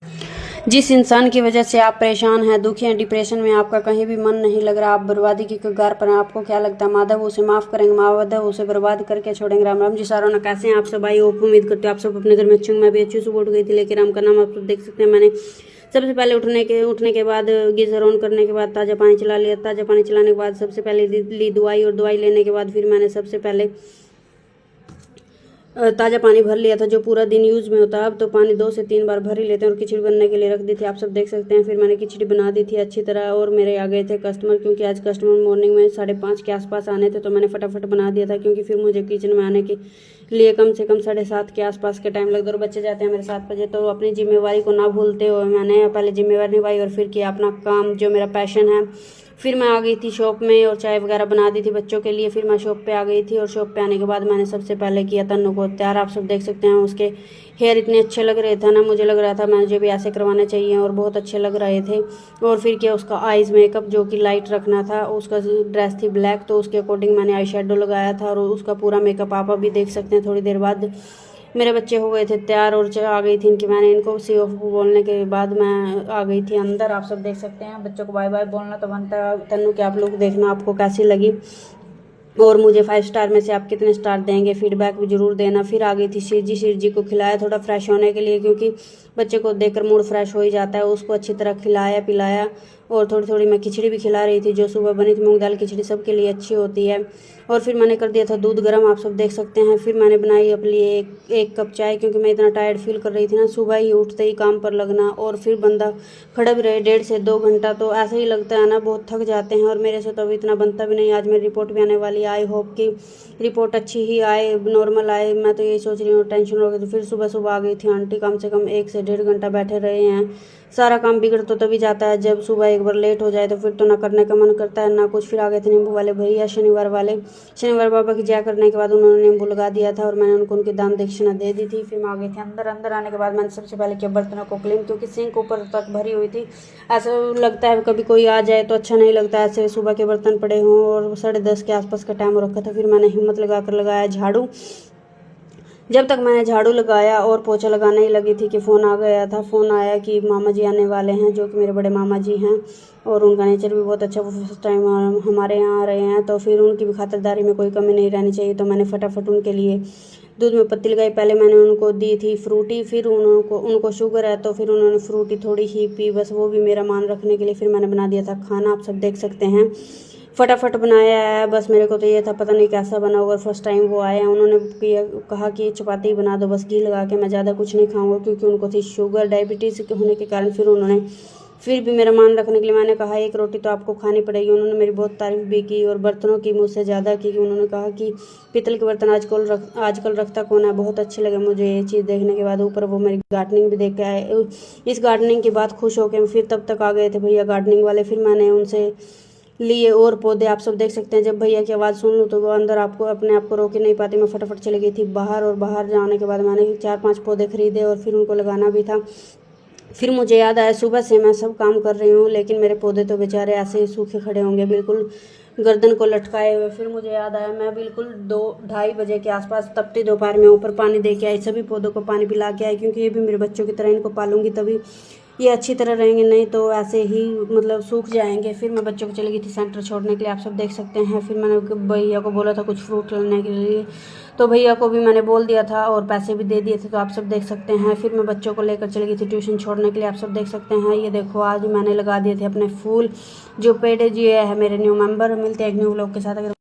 जिस इंसान की वजह से आप परेशान हैं, दुखी हैं, डिप्रेशन में, आपका कहीं भी मन नहीं लग रहा, आप बर्बादी की कगार पर हैं, आपको क्या लगता है माधव उसे माफ़ करेंगे, माधव उसे बर्बाद करके छोड़ेंगे? राम राम जी सारों ने, कैसे हैं आप सब भाई? उम्मीद करते हो आप सब अपने घर में अच्छे होंगे। मैं भी अच्छी सुबह उठ गई थी, लेकिन राम का नाम आप सब देख सकते हैं। मैंने सबसे पहले उठने के बाद गीज़र ऑन करने के बाद ताज़ा पानी चला लिया। ताज़ा पानी चलाने के बाद सबसे पहले ली दवाई, और दवाई लेने के बाद फिर मैंने सबसे पहले ताज़ा पानी भर लिया था जो पूरा दिन यूज़ में होता है। अब तो पानी 2 से 3 बार भर ही लेते हैं। और खिचड़ी बनने के लिए रख दी थी, आप सब देख सकते हैं। फिर मैंने खिचड़ी बना दी थी अच्छी तरह, और मेरे आ गए थे कस्टमर, क्योंकि आज कस्टमर मॉर्निंग में 5:30 के आसपास आने थे। तो मैंने फटाफट बना दिया था, क्योंकि फिर मुझे किचन में आने के लिए कम से कम 7:30 के आसपास के टाइम लगता है। और बच्चे जाते हैं मेरे 7 बजे। तो अपनी जिम्मेवारी को ना भूलते हुए मैंने पहले जिम्मेवारी निभाई और फिर किया अपना काम, जो मेरा पैशन है। फिर मैं आ गई थी शॉप में और चाय वगैरह बना दी थी बच्चों के लिए। फिर मैं शॉप पे आ गई थी, और शॉप पे आने के बाद मैंने सबसे पहले किया तन्नू को तैयार। आप सब देख सकते हैं, उसके हेयर इतने अच्छे लग रहे थे ना, मुझे लग रहा था मुझे भी ऐसे करवाने चाहिए, और बहुत अच्छे लग रहे थे। और फिर किया उसका आइज़ मेकअप, जो कि लाइट रखना था। उसका ड्रेस थी ब्लैक, तो उसके अकॉर्डिंग मैंने आई शेडो लगाया था, और उसका पूरा मेकअप आप अभी देख सकते हैं। थोड़ी देर बाद मेरे बच्चे हो गए थे तैयार, और आ गई थी इनकी मैंने इनको सी ऑफ बोलने के बाद मैं आ गई थी अंदर। आप सब देख सकते हैं, बच्चों को बाय बाय बोलना तो बनता है। तन्नू के आप लोग देखना आपको कैसी लगी, और मुझे 5 स्टार में से आप कितने स्टार देंगे, फीडबैक भी जरूर देना। फिर आ गई थी शिर जी को खिलाया थोड़ा फ्रेश होने के लिए, क्योंकि बच्चे को देखकर मूड फ्रेश हो ही जाता है। उसको अच्छी तरह खिलाया पिलाया, और थोड़ी थोड़ी मैं खिचड़ी भी खिला रही थी, जो सुबह बनी थी। मूंग दाल खिचड़ी सबके लिए अच्छी होती है। और फिर मैंने कर दिया था दूध गर्म, आप सब देख सकते हैं। फिर मैंने बनाई अपने लिए एक कप चाय, क्योंकि मैं इतना टायर्ड फील कर रही थी ना, सुबह ही उठते ही काम पर लगना, और फिर बंदा खड़ा भी रहे 1.5 से 2 घंटा, तो ऐसा ही लगता है ना, बहुत थक जाते हैं। और मेरे से तो अभी इतना बनता भी नहीं। आज मेरी रिपोर्ट भी आने वाली है, आई होप कि रिपोर्ट अच्छी ही आए, नॉर्मल आए। मैं तो यही सोच रही हूँ, टेंशन हो गई। तो फिर सुबह सुबह आ गई थी आंटी, कम से कम 1 से 1.5 घंटा बैठे रहे हैं। सारा काम बिगड़ तो तभी जाता है जब सुबह एक बार लेट हो जाए, तो फिर तो ना करने का मन करता है ना कुछ। फिर आ गए थे नींबू वाले भैया, शनिवार वाले। शनिवार बाबा की जय करने के बाद उन्होंने नींबू लगा दिया था, और मैंने उनको उनकी दान दक्षिणा दे दी थी। फिर मैं आ गई थी अंदर। अंदर आने के बाद मैंने सबसे पहले किया बर्तनों को क्लीन, क्योंकि सिंक ऊपर तक भरी हुई थी। ऐसा लगता है कभी कोई आ जाए तो अच्छा नहीं लगता, ऐसे सुबह के बर्तन पड़े हों, और 10:30 के आसपास का टाइम रखा था। फिर मैंने हिम्मत लगाकर लगाया झाड़ू। जब तक मैंने झाड़ू लगाया और पोछा लगाने ही लगी थी कि फ़ोन आ गया था। फ़ोन आया कि मामा जी आने वाले हैं, जो कि मेरे बड़े मामा जी हैं, और उनका नेचर भी बहुत अच्छा। वो फर्स्ट टाइम हमारे यहाँ आ रहे हैं, तो फिर उनकी भी खातिरदारी में कोई कमी नहीं रहनी चाहिए। तो मैंने फटाफट उनके लिए दूध में पत्ती लगाई। पहले मैंने उनको दी थी फ्रूटी, फिर उनको शुगर है, तो फिर उन्होंने फ्रूटी थोड़ी ही पी, बस वो भी मेरा मान रखने के लिए। फिर मैंने बना दिया था खाना, आप सब देख सकते हैं। फटाफट बनाया है, बस मेरे को तो ये था पता नहीं कैसा बना होगा। फर्स्ट टाइम वो आए हैं, उन्होंने कहा कि चपाती बना दो बस घी लगा के, मैं ज़्यादा कुछ नहीं खाऊंगा, क्योंकि उनको थी शुगर डायबिटीज़ होने के कारण। फिर भी मेरा मान रखने के लिए मैंने कहा 1 रोटी तो आपको खानी पड़ेगी। उन्होंने मेरी बहुत तारीफ़ भी की, और बर्तनों की मुझसे ज़्यादा की। उन्होंने कहा कि पीतल के बर्तन आजकल रखता कौन है। बहुत अच्छे लगे मुझे ये चीज़ देखने के बाद। ऊपर वो मेरी गार्डनिंग भी देख के आए। इस गार्डनिंग की बात खुश होकर फिर तब तक आ गए थे भैया गार्डनिंग वाले। फिर मैंने उनसे लिए और पौधे, आप सब देख सकते हैं। जब भैया की आवाज़ सुन लूँ तो वो अंदर अपने आप को रोक ही नहीं पाती। मैं फटाफट चली गई थी बाहर, और बाहर जाने के बाद मैंने 4-5 पौधे खरीदे, और फिर उनको लगाना भी था। फिर मुझे याद आया सुबह से मैं सब काम कर रही हूँ, लेकिन मेरे पौधे तो बेचारे ऐसे ही सूखे खड़े होंगे, बिल्कुल गर्दन को लटकाए हुए। फिर मुझे याद आया, मैं बिल्कुल 2-2:30 बजे के आसपास तपती दोपहर में ऊपर पानी दे के आई, सभी पौधों को पानी पिला के आई, क्योंकि ये भी मेरे बच्चों की तरह इनको पालूंगी तभी ये अच्छी तरह रहेंगे, नहीं तो ऐसे ही मतलब सूख जाएंगे। फिर मैं बच्चों को चली गई थी सेंटर छोड़ने के लिए, आप सब देख सकते हैं। फिर मैंने भैया को बोला था कुछ फ्रूट लाने के लिए, तो भैया को भी मैंने बोल दिया था और पैसे भी दे दिए थे, तो आप सब देख सकते हैं। फिर मैं बच्चों को लेकर चली गई थी ट्यूशन छोड़ने के लिए, आप सब देख सकते हैं। ये देखो आज मैंने लगा दिए थे अपने फूल, जो पेड़ जी है मेरे न्यू मेंबर। मिलते हैं एक न्यू व्लॉग के साथ। अगर